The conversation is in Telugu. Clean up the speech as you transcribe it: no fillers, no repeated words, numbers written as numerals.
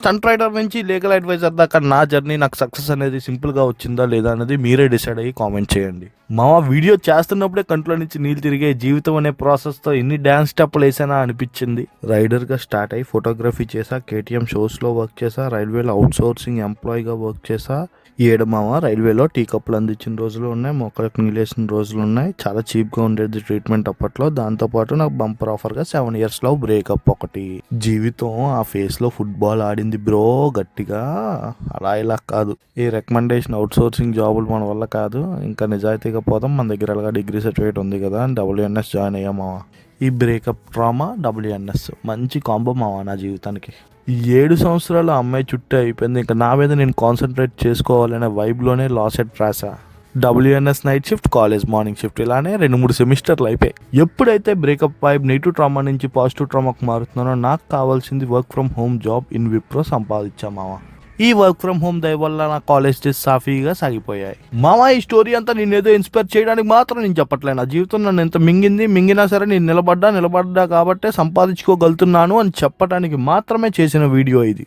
స్టంట్ రైడర్ నుంచి లీగల్ అడ్వైజర్ దాకా నా జర్నీ నాకు సక్సెస్ అనేది సింపుల్గా వచ్చిందా లేదా అనేది మీరే డిసైడ్ అయ్యి కామెంట్ చేయండి. మామ వీడియో చేస్తున్నప్పుడే కంట్లో నుంచి నీళ్ళు తిరిగే జీవితం అనే ప్రాసెస్తో ఎన్ని డ్యాన్స్ స్టెప్పులు వేసానా అనిపించింది. రైడర్గా స్టార్ట్ అయ్యి ఫోటోగ్రఫీ చేసా, కేటీఎం షోస్లో వర్క్ చేసా, రైల్వేలో అవుట్ సోర్సింగ్ ఎంప్లాయీగా వర్క్ చేసా. మామ రైల్వేలో టీ కప్పులు అందించిన రోజులు ఉన్నాయి, మొక్కలకు నీళ్ళేసిన రోజులు ఉన్నాయి. చాలా చీప్గా ఉండేది ట్రీట్మెంట్ అప్పట్లో. దాంతోపాటు నాకు బంపర్ ఆఫర్గా 7 years లవ్ బ్రేకప్ ఒకటి. జీవితం ఆ ఫేస్లో ఫుట్బాల్ ఆడింది బ్రో గట్టిగా. అలా ఇలా కాదు, ఈ రికమెండేషన్ అవుట్ సోర్సింగ్ జాబులు మన వల్ల కాదు, ఇంకా నిజాయితీగా పోదాం, మన దగ్గర అలాగా డిగ్రీ సర్టిఫికేట్ ఉంది కదా అని WNS జాయిన్ అయ్యామావా. ఈ బ్రేకప్ డ్రామా WNS మంచి కాంబో మావా నా జీవితానికి. 7 సంవత్సరాలు అమ్మాయి చుట్టూ అయిపోయింది, ఇంకా నా మీద నేను కాన్సన్ట్రేట్ చేసుకోవాలనే వైబ్లోనే లా సెట్ రాసా. WNS night shift, college morning shift, ఇలానే 2-3 సెమిస్టర్లు అయిపోయాయి. ఎప్పుడైతే బ్రేకప్ వైబ్ నెగిటివ్ ట్రామా నుంచి పాజిటివ్ ట్రామాకు మారుతున్నానో నాకు కావాల్సింది work from home job in Wipro సంపాదించామావా. ఈ వర్క్ ఫ్రమ్ హోమ్ దయ వల్ల నా కాలేజ్ డేస్ సాఫీగా సాగిపోయాయి. మామ ఈ స్టోరీ అంతా నేనేదో ఇన్స్పైర్ చేయడానికి మాత్రం నేను చెప్పట్లే. నా జీవితం నన్ను ఎంత మింగినా సరే నేను నిలబడ్డా కాబట్టే సంపాదించుకోగలుగుతున్నాను అని చెప్పడానికి మాత్రమే చేసిన వీడియో ఇది.